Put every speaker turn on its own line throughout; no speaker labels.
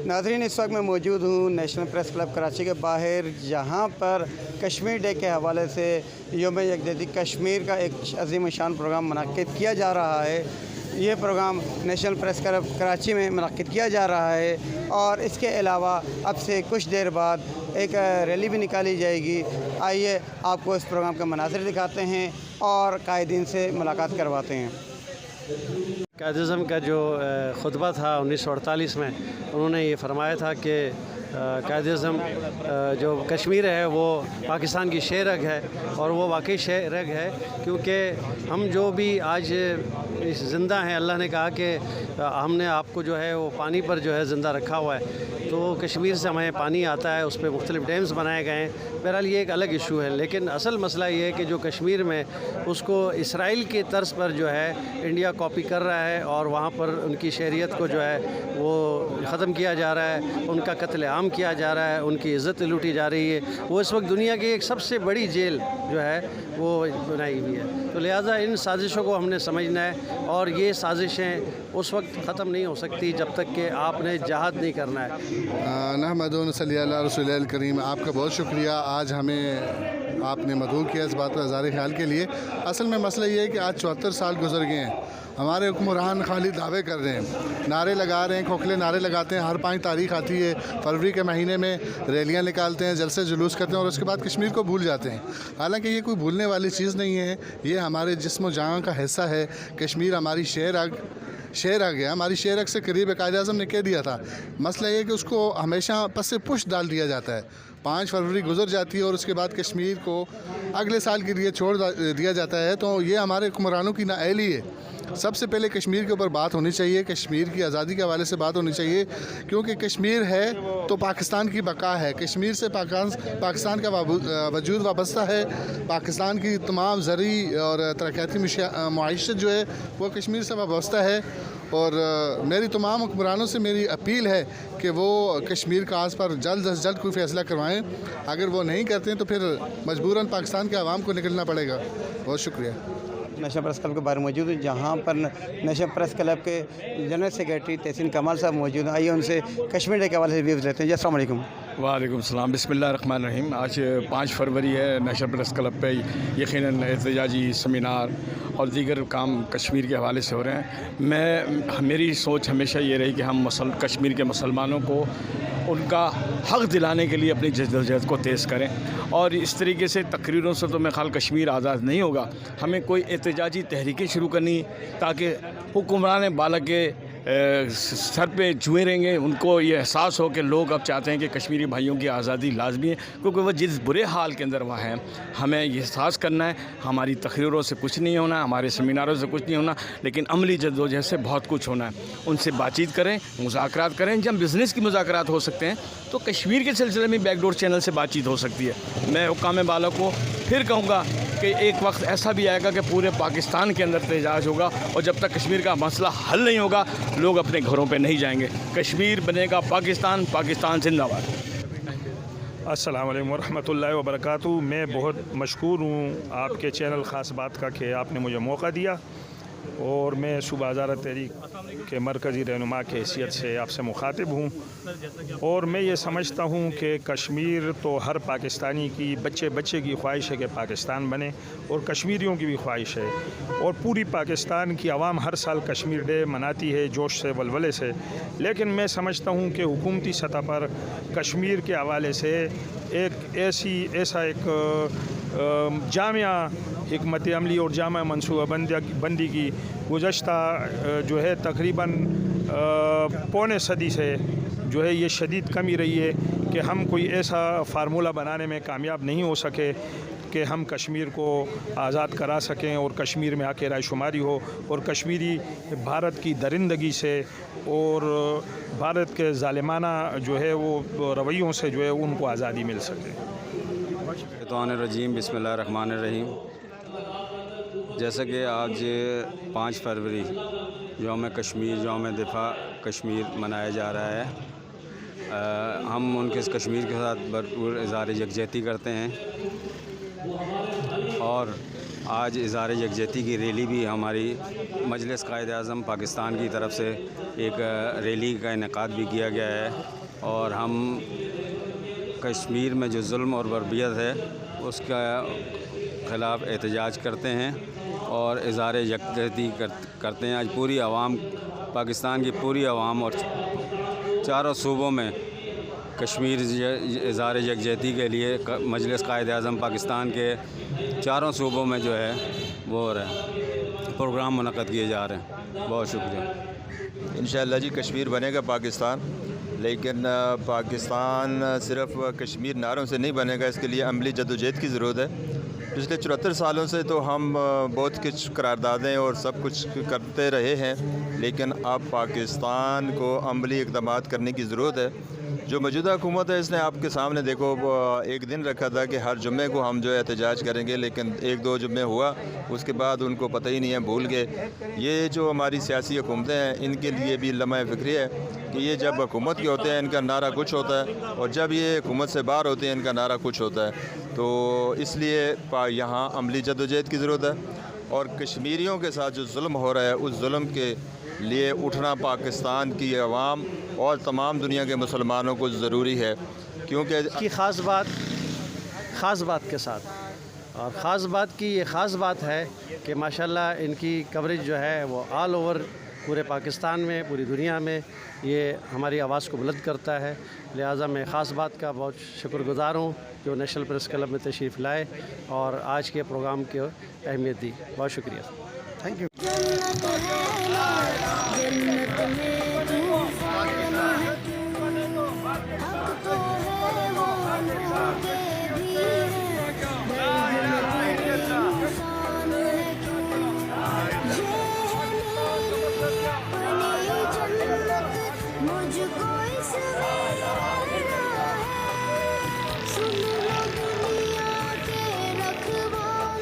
नाज़रीन, इस वक्त मैं मौजूद हूँ नेशनल प्रेस क्लब कराची के बाहर, जहाँ पर कश्मीर डे के हवाले से योम यकजहती कश्मीर का एक अज़ीम शान प्रोग्राम मुनक़्क़िद किया जा रहा है। ये programme national press club Karachi में मुनक़्क़िद किया जा रहा है और इसके अलावा अब से कुछ देर बाद एक रैली भी निकाली जाएगी। आइए आपको इस प्रोग्राम का मनाज़िर दिखाते हैं और कायदीन से मुलाकात करवाते हैं।
कायद-ए-आज़म का जो खुतबा था 1948 में, उन्होंने ये फरमाया था कि कायद-ए-आज़म जो कश्मीर है वो पाकिस्तान की शेरग है और वो वाकई शेरग है, क्योंकि हम जो भी आज ज़िंदा हैं, अल्लाह ने कहा कि हमने आपको जो है वो पानी पर जो है ज़िंदा रखा हुआ है। तो कश्मीर से हमें पानी आता है, उस पर मुख्तलिफ़ डैम्स बनाए गए हैं। बहरहाल ये एक अलग इशू है, लेकिन असल मसला ये है कि जो कश्मीर में उसको इसराइल के तर्ज पर जो है इंडिया कॉपी कर रहा है और वहाँ पर उनकी शहरियत को जो है वो ख़त्म किया जा रहा है, उनका कत्ल-ए-आम किया जा रहा है, उनकी इज़्ज़त लूटी जा रही है। वो इस वक्त दुनिया की एक सबसे बड़ी जेल जो है वो बनाई हुई है। तो लिहाजा इन साजिशों को हमने समझना है और ये साजिशें उस वक्त ख़त्म नहीं हो सकती जब तक कि आपने जहाद नहीं करना है।
नहमदुन सल्ली अला रसूलिल करीम। आपका बहुत शुक्रिया, आज हमें आपने मदऊ किया इस बात पर इज़हार ख्याल के लिए। असल में मसला ये है कि आज 74 साल गुजर गए हैं, हमारे हुक्मरान खाली दावे कर रहे हैं, नारे लगा रहे हैं, खोखले नारे लगाते हैं। हर 5 तारीख आती है, फरवरी के महीने में रैलियां निकालते हैं, जलसे जुलूस करते हैं और उसके बाद कश्मीर को भूल जाते हैं। हालांकि ये कोई भूलने वाली चीज़ नहीं है, ये हमारे जिस्म जान का हिस्सा है। कश्मीर हमारी शेरग है, हमारी शेरग से करीब कायद-ए-आज़म ने कह दिया था। मसला ये है कि उसको हमेशा पस से पुश डाल दिया जाता है। 5 फरवरी गुजर जाती है और उसके बाद कश्मीर को अगले साल के लिए छोड़ दिया जाता है। तो ये हमारे हुक्मरानों की नाअहली है। सबसे पहले कश्मीर के ऊपर बात होनी चाहिए, कश्मीर की आज़ादी के हवाले से बात होनी चाहिए, क्योंकि कश्मीर है तो पाकिस्तान की बका है। कश्मीर से पाकिस्तान का वजूद वाबस्ता है। पाकिस्तान की तमाम ज़री और तरक्याती मुआइशत जो है वो कश्मीर से वाबस्ता है। और मेरी तमाम हुक्मरानों से मेरी अपील है कि वो कश्मीर का आज पर जल्द अज जल्द कोई फ़ैसला करवाएँ। अगर वो नहीं करते हैं तो फिर मजबूरन पाकिस्तान के आवाम को निकलना पड़ेगा। बहुत शुक्रिया।
नेशनल प्रेस क्लब के बाहर मौजूद हूँ, जहाँ पर नेशनल प्रेस क्लब के जनरल सेक्रेटरी तहसीन कमाल साहब मौजूद हैं। आइए उनसे कश्मीर डे के हवाले से व्यूज़ लेते हैं। जी अस्सलाम वालेकुम।
वालेकुम सलाम। बिस्मिल्लाहिर्रहमानिर्रहीम। आज 5 फरवरी है। नेशनल प्रेस क्लब पे यकीनन एहतजाजी सेमिनार और दीगर काम कश्मीर के हवाले से हो रहे हैं। मेरी सोच हमेशा ये रही कि हम कश्मीर के मुसलमानों को उनका हक़ दिलाने के लिए अपनी जद्दोजहद को तेज़ करें और इस तरीके से तकरीरों से तो मैं ख्याल कश्मीर आज़ाद नहीं होगा। हमें कोई एहतजाजी तहरीकें शुरू करनी ताकि हुक्मरान बाला के सर पे जुए रहेंगे, उनको ये एहसास हो कि लोग अब चाहते हैं कि कश्मीरी भाइयों की आज़ादी लाजमी है, क्योंकि वह जिस बुरे हाल के अंदर वह हैं। हमें ये एहसास करना है, हमारी तकरीरों से कुछ नहीं होना, हमारे सेमिनारों से कुछ नहीं होना, लेकिन अमली जद्दोजहद से बहुत कुछ होना है। उनसे बातचीत करें, मुज़ाकरात करें। जब बिज़नेस की मुज़ाकरात हो सकते हैं तो कश्मीर के सिलसिले में बैकडोर चैनल से बातचीत हो सकती है। मैं हुक्काम बाला को फिर कहूँगा कि एक वक्त ऐसा भी आएगा कि पूरे पाकिस्तान के अंदर एहतजाज होगा और जब तक कश्मीर का मसला हल नहीं होगा लोग अपने घरों पे नहीं जाएंगे। कश्मीर बनेगा पाकिस्तान, पाकिस्तान जिंदाबाद।
अस्सलाम वालेकुम वरहमतुल्लाहि वबरकातुहू। मैं बहुत मशकूर हूँ आपके चैनल ख़ास बात का कि आपने मुझे मौका दिया और मैं सूबा हज़ारा तहरीक के मरकज़ी रहनुमा की हैसियत से आपसे मुखातिब हूँ। और मैं ये समझता हूँ कि कश्मीर तो हर पाकिस्तानी की बच्चे की ख्वाहिश है कि पाकिस्तान बने और कश्मीरियों की भी ख्वाहिश है और पूरी पाकिस्तान की आवाम हर साल कश्मीर डे मनाती है जोश से, वलवले से। लेकिन मैं समझता हूँ कि हुकूमती सतह पर कश्मीर के हवाले से ऐसा एक जामिया हिकमत अमली और जामा मनसूबा बंदी की गुज़श्ता जो है तकरीबन पौने सदी से जो है ये शदीद कमी रही है कि हम कोई ऐसा फार्मूला बनाने में कामयाब नहीं हो सके कि हम कश्मीर को आज़ाद करा सकें और कश्मीर में आके रायशुमारी हो और कश्मीरी भारत की दरिंदगी से और भारत के ज़ालिमाना जो है वो रवैयों से जो है उनको आज़ादी मिल सके।
रजीम बिस्मिल्लाहिर्रहमानिर्रहीम। जैसा कि आज 5 फरवरी यौम कश्मीर, यौम दिफा कश्मीर मनाया जा रहा है, हम उनके इस कश्मीर के साथ भरपूर इज़हार यकजहती करते हैं और आज इज़हार यकजहती की रैली भी हमारी मजलिस कायद-ए-आज़म पाकिस्तान की तरफ से एक रैली का इनेकाद भी किया गया है और हम कश्मीर में जो जुल्म और बर्बियत है उसका ख़िलाफ़ एहतजाज करते हैं और इज़हार यकजहती करते हैं। आज पूरी आवाम, पाकिस्तान की पूरी आवाम और चारों सूबों में कश्मीर इज़हार यकजहती के लिए मजलिस कायद-ए-आज़म पाकिस्तान के चारों सूबों में जो है वो हो रहा है, प्रोग्राम मुनक़्क़द किए जा रहे हैं। बहुत शुक्रिया।
इंशाअल्लाह जी कश्मीर बनेगा पाकिस्तान, लेकिन पाकिस्तान सिर्फ कश्मीर नारों से नहीं बनेगा, इसके लिए अमली जद्दोजहद की ज़रूरत है। पिछले 74 सालों से तो हम बहुत कुछ करारदादें और सब कुछ करते रहे हैं, लेकिन अब पाकिस्तान को अमली इक़दामात करने की ज़रूरत है। जो मौजूदा हुकूमत है इसने आपके सामने देखो एक दिन रखा था कि हर जुम्मे को हम जो है एहतजाज करेंगे, लेकिन 1-2 जुम्मे हुआ, उसके बाद उनको पता ही नहीं है, भूल गए। ये जो हमारी सियासी हुकूमतें हैं इनके लिए भी लम्हा फ़िक्री है कि ये जब हुकूमत के होते हैं इनका नारा कुछ होता है और जब ये हुकूमत से बाहर होते हैं इनका नारा कुछ होता है। तो इसलिए यहाँ अमली जद्दोजहद की ज़रूरत है और कश्मीरियों के साथ जो जुल्म हो रहा है उस जुल्म के लिए उठना पाकिस्तान की आवाम और तमाम दुनिया के मुसलमानों को ज़रूरी है, क्योंकि
की ख़ास बात के साथ और ख़ास बात की ये ख़ास बात है कि माशाल्लाह इनकी कवरेज जो है वो ऑल ओवर पूरे पाकिस्तान में, पूरी दुनिया में ये हमारी आवाज़ को बुलंद करता है। लिहाजा मैं ख़ास बात का बहुत शुक्रगुज़ार हूँ जो नेशनल प्रेस क्लब में तशरीफ़ लाए और आज के प्रोग्राम की अहमियत दी। बहुत शुक्रिया, thank you.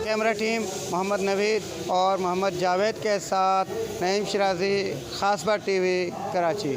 Camera team Mohammad Naveed और मोहम्मद जावेद के साथ नईम शिराजी, ख़ास बात टीवी, कराची।